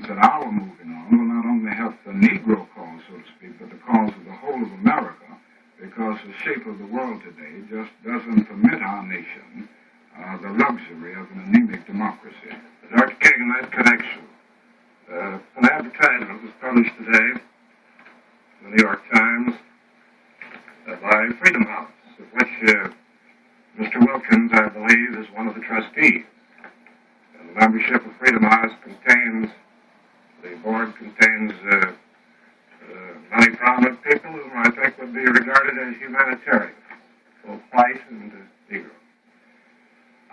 advancements that are moving on will not only help the Negro cause, so to speak, but the cause of the whole of America, because the shape of the world today just doesn't permit our nation the luxury of an anemic democracy. Dr. King, in that connection, an advertisement was published today in the New York Times by Freedom House, of which Mr. Wilkins, I believe, is one of the trustees. And the membership of Freedom House the board contains many prominent people whom I think would be regarded as humanitarian, both white and Negro.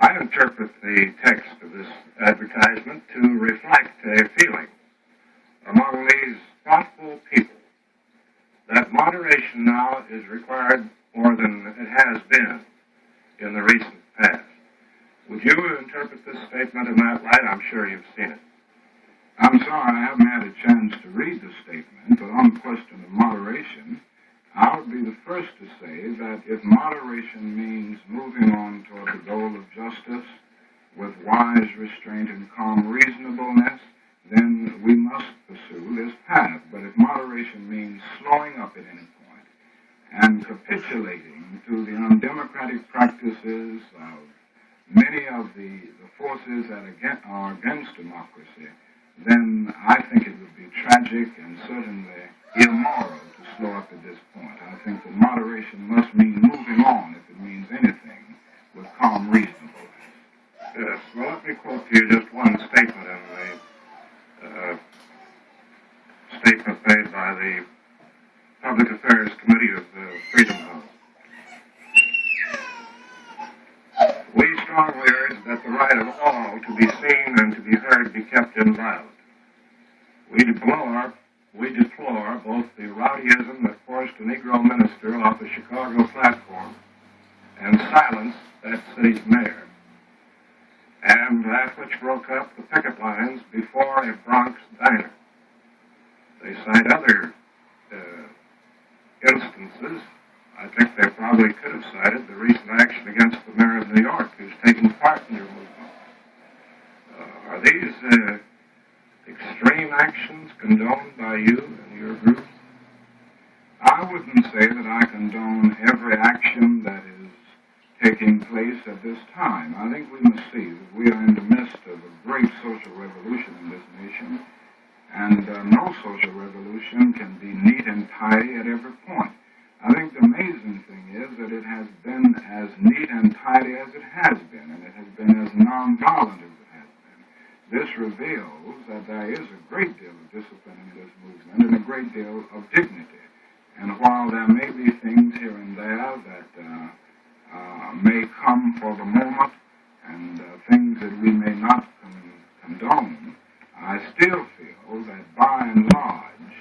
I interpret the text of this advertisement to reflect a feeling among these thoughtful people that moderation now is required more than it has been in the recent past. Would you interpret this statement in that light? I'm sure you've seen it. I'm sorry I haven't had a chance to read the statement, but on the question of moderation, I would be the first to say that if moderation means moving on toward the goal of justice with wise restraint and calm reasonableness, then we must pursue this path. But if moderation means slowing up at any point and capitulating to the undemocratic practices of many of the forces that are against democracy, then I think it would be tragic and certainly immoral to slow up at this point. I think that moderation must mean moving on, if it means anything, with calm reasonableness. Yes, well, let me quote to you just one statement in the statement made by the Public Affairs Committee of the Freedom House. We strongly urge that the right of all to be seen and to be heard be kept inviolate. We deplore both the rowdyism that forced a Negro minister off a Chicago platform and silenced that city's mayor, and that which broke up the picket lines before a Bronx diner. They cite other instances. I think they probably could have cited the recent action against the mayor of New York, who's taken part in your movement. Are these extreme actions condoned by you and your group? I wouldn't say that I condone every action that is taking place at this time. I think we must see that we are in the midst of a great social revolution in this nation, and no social revolution can be neat and tidy at every point. I think the amazing thing is that it has been as neat and tidy as it has been, and it has been as nonviolent as it has been. This reveals that there is a great deal of discipline in this movement and a great deal of dignity. And while there may be things here and there that may come for the moment and things that we may not condone, I still feel that by and large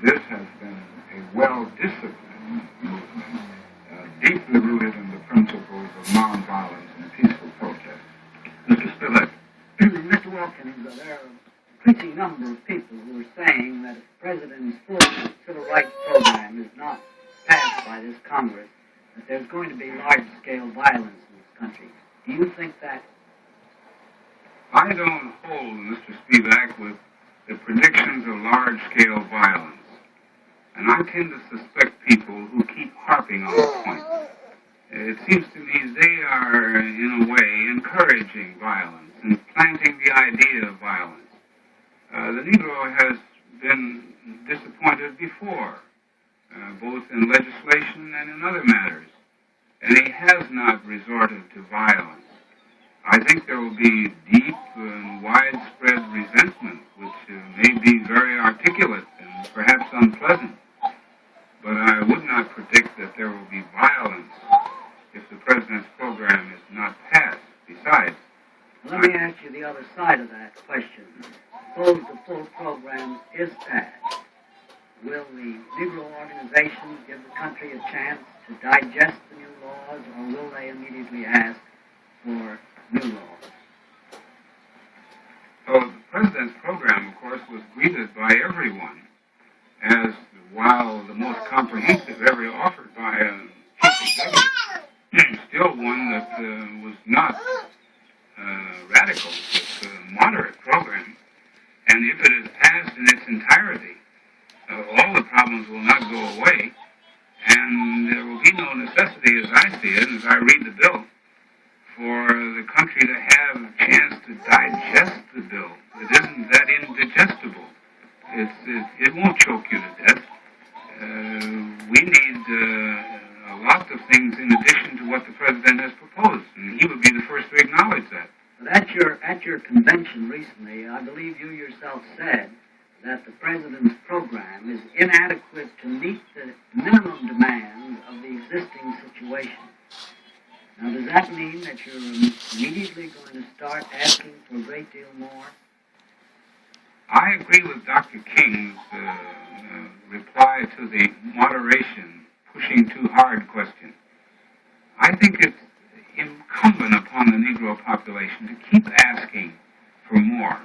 this has been a well-disciplined movement, deeply rooted in the principles of nonviolence and peaceful protest. Mr. Spivak. Mr. Wilkins, there are a pretty number of people who are saying that if the President's full civil rights program is not passed by this Congress, that there's going to be large-scale violence in this country. Do you think that? I don't hold, Mr. Spivak, with the predictions of large-scale violence. And I tend to suspect people who keep harping on the point. It seems to me they are, in a way, encouraging violence and planting the idea of violence. The Negro has been disappointed before, both in legislation and in other matters, and he has not resorted to violence. I think there will be deep and widespread resentment, which may be very articulate and perhaps unpleasant. But I would not predict that there will be violence if the President's program is not passed. Besides, let me ask you the other side of that question. Suppose the full program is passed. Will the Negro organizations give the country a chance to digest the new laws, or will they immediately ask for new laws? So the President's program, of course, was greeted by everyone as, while the most comprehensive ever offered by a chief executive, still one that was not radical. It's a moderate program. And if it is passed in its entirety, all the problems will not go away, and there will be no necessity, as I see it, as I read the bill, for the country to have a chance to digest the bill. It isn't that indigestible. It won't choke you to death. We need a lot of things in addition to what the president has proposed, and he would be the first to acknowledge that. But at your convention recently, I believe you yourself said that the president's program is inadequate to meet the minimum demands of the existing situation. Now, does that mean that you're immediately going to start asking for a great deal more? I agree with Dr. King's reply to the moderation, pushing too hard question. I think it's incumbent upon the Negro population to keep asking for more,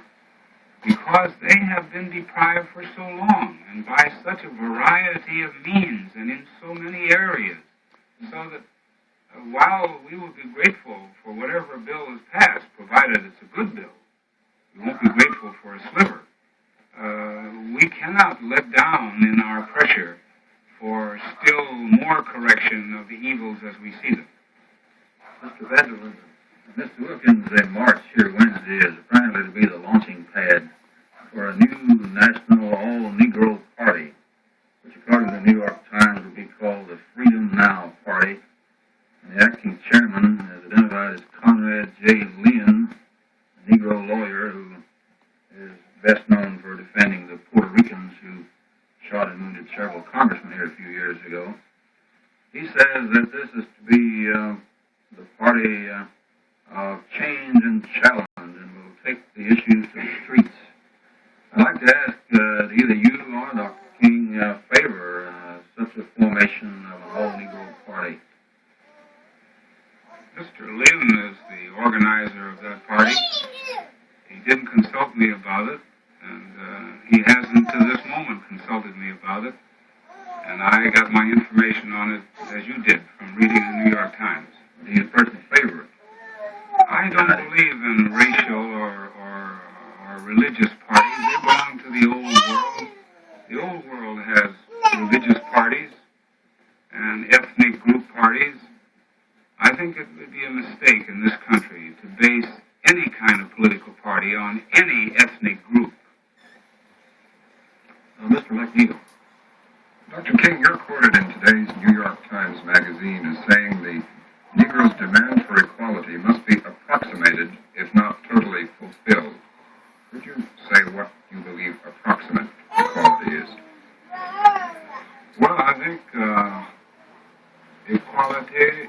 because they have been deprived for so long and by such a variety of means and in so many areas, so that while we will be grateful for whatever bill is passed, provided it's a good bill, we won't be grateful for a sliver. We cannot let down in our pressure for still more correction of the evils as we see them. Mr. Vanderland, Mr. Wilkins' march here Wednesday is apparently to be the launching pad for a new national all-Negro party, which according to the New York Times will be called the Freedom Now Party. And the acting chairman is identified as Conrad J. Lynn, a Negro lawyer who is best known for defending the Puerto Ricans who shot and wounded several congressmen here a few years ago. He says that this is to be the party of change and challenge and will take the issues to the streets. I'd like to ask either you or Dr. King favor such a formation of an all-Negro party. Mr. Lynn is the organizer of that party. He didn't consult me about it, and he hasn't to this moment consulted me about it. And I got my information on it, as you did, from reading the New York Times. Do you personally favor it? I don't believe in racial or religious parties. They belong to the old world. The old world has religious parties and ethnic group parties. I think it would be a mistake in this country to base any kind of political party on any ethnic group. Mr. McNeil. Dr. King, you're quoted in today's New York Times Magazine as saying the Negro's demand for equality must be approximated, if not totally fulfilled. Could you say what you believe approximate equality is? Well, I think equality is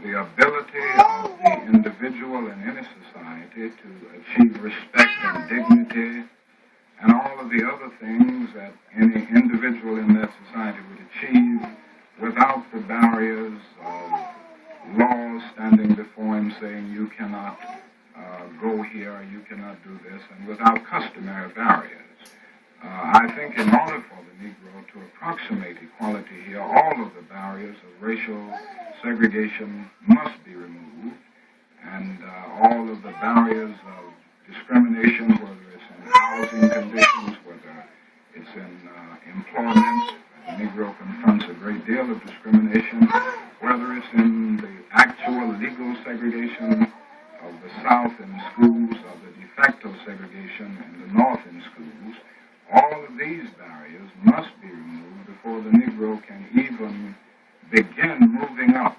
the ability of the individual in any society to achieve respect and dignity and all of the other things that any individual in that society would achieve without the barriers of laws standing before him saying you cannot go here, you cannot do this, and without customary barriers. I think in order for the Negro to approximate equality here, all of the barriers of racial segregation must be removed, and all of the barriers of discrimination, whether it's in housing conditions, whether it's in employment. The Negro confronts a great deal of discrimination, whether it's in the actual legal segregation of the South in schools, of the de facto segregation in the North in schools. All of these barriers must be removed before the Negro can even begin moving up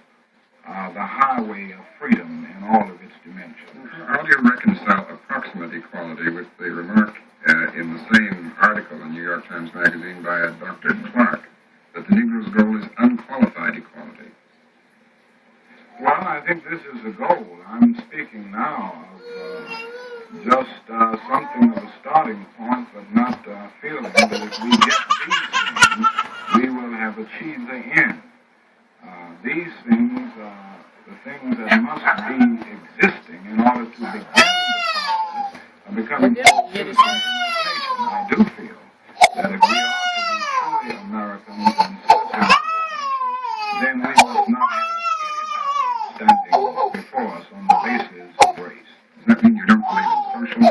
the highway of freedom in all of its dimensions. How do you reconcile approximate equality with the remark in the same article in New York Times Magazine by Dr. Clark that the Negro's goal is unqualified equality? Well, I think this is the goal. I'm speaking now of just something of a starting point, but not feeling that if we get these things, we will have achieved the end. These things are the things that must be existing in order to begin the process of becoming citizens in this nation. I do feel that if we are to be truly Americans and citizens, then we must not have anybody standing before us on the basis of race. Does that mean you don't believe in social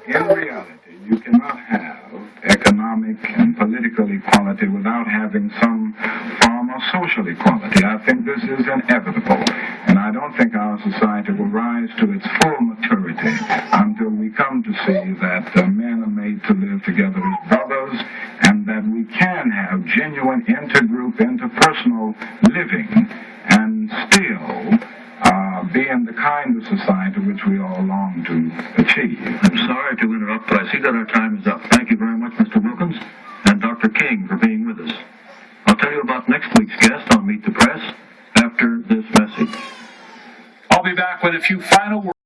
in reality, you cannot have economic and political equality without having some form of social equality. I think this is inevitable, and I don't think our society will rise to its full maturity until we come to see that men are made to live together as brothers, and that we can have genuine intergroup, interpersonal living, and still be in the kind of society which we all long to achieve. I'm sorry to interrupt, but I see that our time is up. Thank you very much, Mr. Wilkins and Dr. King, for being with us. I'll tell you about next week's guest on Meet the Press after this message. I'll be back with a few final words.